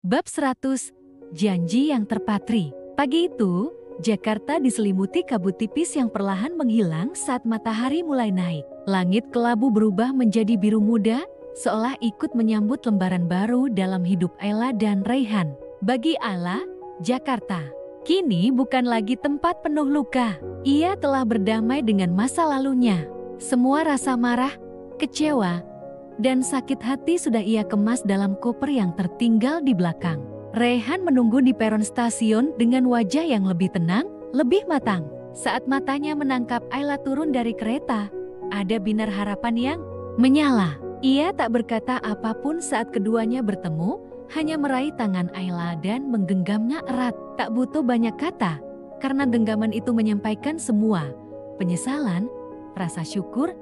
Bab 100, Janji yang Terpatri. Pagi itu, Jakarta diselimuti kabut tipis yang perlahan menghilang saat matahari mulai naik. Langit kelabu berubah menjadi biru muda, seolah ikut menyambut lembaran baru dalam hidup Ayla dan Raihan. Bagi Ayla, Jakarta kini bukan lagi tempat penuh luka. Ia telah berdamai dengan masa lalunya. Semua rasa marah, kecewa, dan sakit hati sudah ia kemas dalam koper yang tertinggal di belakang. Raihan menunggu di peron stasiun dengan wajah yang lebih tenang, lebih matang. Saat matanya menangkap Ayla turun dari kereta, ada binar harapan yang menyala. Ia tak berkata apapun saat keduanya bertemu, hanya meraih tangan Ayla dan menggenggamnya erat. Tak butuh banyak kata, karena genggaman itu menyampaikan semua. Penyesalan, rasa syukur,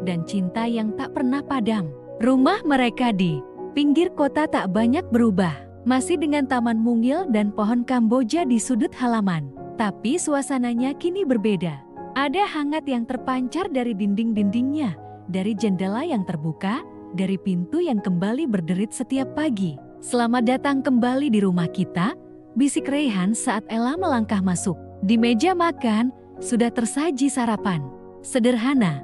dan cinta yang tak pernah padam. Rumah mereka di pinggir kota tak banyak berubah. Masih dengan taman mungil dan pohon kamboja di sudut halaman. Tapi suasananya kini berbeda. Ada hangat yang terpancar dari dinding-dindingnya, dari jendela yang terbuka, dari pintu yang kembali berderit setiap pagi. Selamat datang kembali di rumah kita, bisik Raihan saat Ella melangkah masuk. Di meja makan, sudah tersaji sarapan. Sederhana.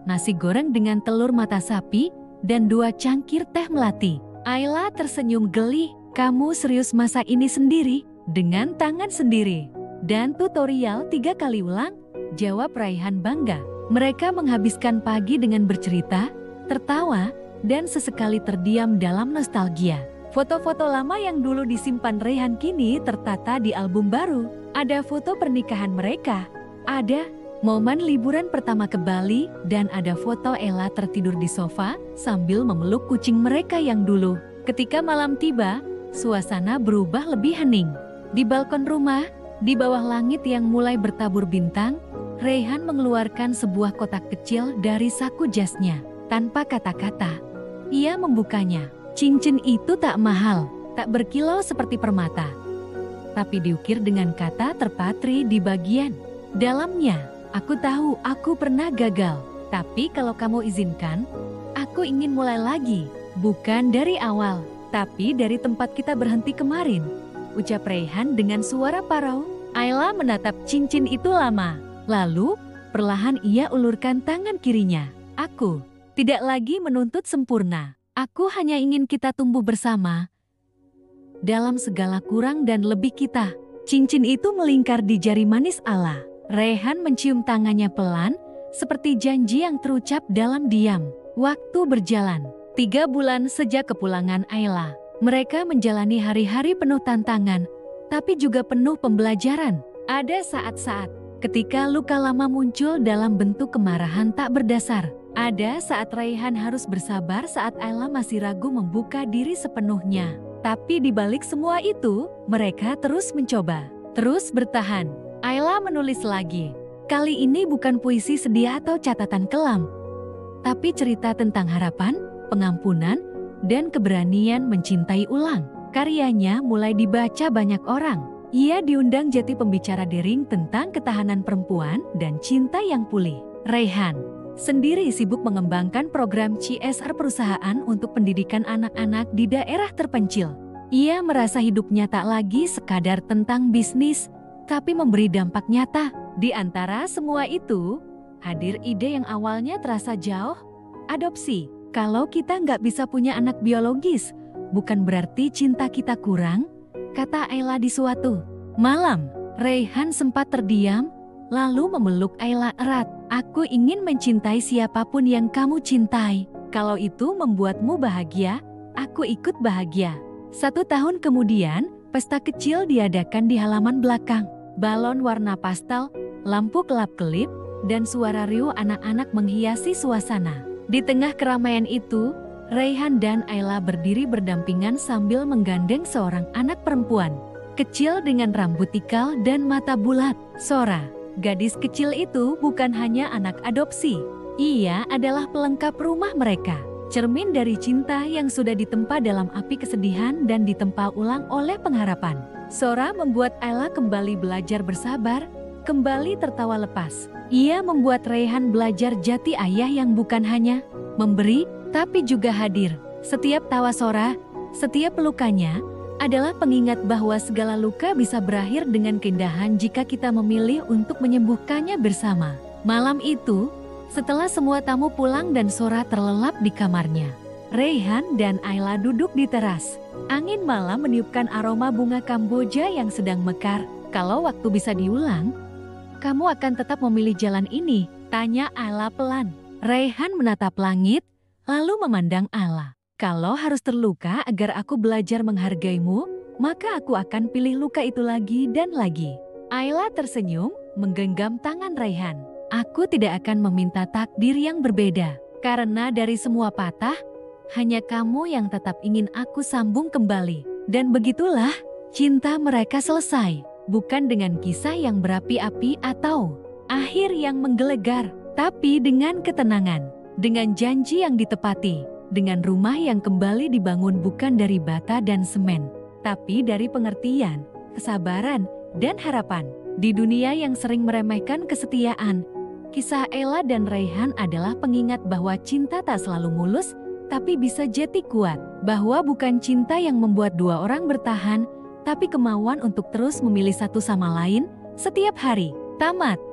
Nasi goreng dengan telur mata sapi, dan 2 cangkir teh melati. Ayla tersenyum geli. Kamu serius masak ini sendiri? Dengan tangan sendiri. Dan tutorial 3 kali ulang? Jawab Raihan bangga. Mereka menghabiskan pagi dengan bercerita, tertawa, dan sesekali terdiam dalam nostalgia. Foto-foto lama yang dulu disimpan Raihan kini tertata di album baru. Ada foto pernikahan mereka. Ada momen liburan pertama ke Bali, dan ada foto Ella tertidur di sofa sambil memeluk kucing mereka yang dulu. Ketika malam tiba, suasana berubah lebih hening. Di balkon rumah, di bawah langit yang mulai bertabur bintang, Raihan mengeluarkan sebuah kotak kecil dari saku jasnya. Tanpa kata-kata, ia membukanya. Cincin itu tak mahal, tak berkilau seperti permata, tapi diukir dengan kata terpatri di bagian dalamnya. Aku tahu aku pernah gagal, tapi kalau kamu izinkan, aku ingin mulai lagi. Bukan dari awal, tapi dari tempat kita berhenti kemarin, ucap Raihan dengan suara parau. Ayla menatap cincin itu lama, lalu perlahan ia ulurkan tangan kirinya. Aku tidak lagi menuntut sempurna, aku hanya ingin kita tumbuh bersama dalam segala kurang dan lebih kita. Cincin itu melingkar di jari manis Ayla. Raihan mencium tangannya pelan, seperti janji yang terucap dalam diam. Waktu berjalan, 3 bulan sejak kepulangan Ayla. Mereka menjalani hari-hari penuh tantangan, tapi juga penuh pembelajaran. Ada saat-saat ketika luka lama muncul dalam bentuk kemarahan tak berdasar. Ada saat Raihan harus bersabar saat Ayla masih ragu membuka diri sepenuhnya. Tapi di balik semua itu, mereka terus mencoba, terus bertahan. Ayla menulis lagi. Kali ini bukan puisi sedih atau catatan kelam, tapi cerita tentang harapan, pengampunan, dan keberanian mencintai ulang. Karyanya mulai dibaca banyak orang. Ia diundang jadi pembicara daring tentang ketahanan perempuan dan cinta yang pulih. Raihan sendiri sibuk mengembangkan program CSR perusahaan untuk pendidikan anak-anak di daerah terpencil. Ia merasa hidupnya tak lagi sekadar tentang bisnis, tapi memberi dampak nyata. Di antara semua itu, hadir ide yang awalnya terasa jauh, adopsi. Kalau kita nggak bisa punya anak biologis, bukan berarti cinta kita kurang, kata Ayla di suatu malam. Raihan sempat terdiam, lalu memeluk Ayla erat. Aku ingin mencintai siapapun yang kamu cintai. Kalau itu membuatmu bahagia, aku ikut bahagia. 1 tahun kemudian, pesta kecil diadakan di halaman belakang. Balon warna pastel, lampu kelap-kelip, dan suara riuh anak-anak menghiasi suasana. Di tengah keramaian itu, Raihan dan Ayla berdiri berdampingan sambil menggandeng seorang anak perempuan kecil dengan rambut ikal dan mata bulat. Sora, gadis kecil itu bukan hanya anak adopsi. Ia adalah pelengkap rumah mereka. Cermin dari cinta yang sudah ditempa dalam api kesedihan dan ditempa ulang oleh pengharapan. Sora membuat Ayla kembali belajar bersabar, kembali tertawa lepas. Ia membuat Raihan belajar jati ayah yang bukan hanya memberi, tapi juga hadir. Setiap tawa Sora, setiap pelukannya, adalah pengingat bahwa segala luka bisa berakhir dengan keindahan jika kita memilih untuk menyembuhkannya bersama. Malam itu, setelah semua tamu pulang dan Sora terlelap di kamarnya, Raihan dan Ayla duduk di teras. Angin malam meniupkan aroma bunga Kamboja yang sedang mekar. Kalau waktu bisa diulang, kamu akan tetap memilih jalan ini? Tanya Ayla pelan. Raihan menatap langit, lalu memandang Ayla. Kalau harus terluka agar aku belajar menghargaimu, maka aku akan pilih luka itu lagi dan lagi. Ayla tersenyum, menggenggam tangan Raihan. Aku tidak akan meminta takdir yang berbeda, karena dari semua patah, hanya kamu yang tetap ingin aku sambung kembali. Dan begitulah, cinta mereka selesai. Bukan dengan kisah yang berapi-api atau akhir yang menggelegar, tapi dengan ketenangan, dengan janji yang ditepati, dengan rumah yang kembali dibangun bukan dari bata dan semen, tapi dari pengertian, kesabaran, dan harapan. Di dunia yang sering meremehkan kesetiaan, kisah Ayla dan Raihan adalah pengingat bahwa cinta tak selalu mulus, tapi bisa jadi kuat. Bahwa bukan cinta yang membuat dua orang bertahan, tapi kemauan untuk terus memilih satu sama lain setiap hari. Tamat.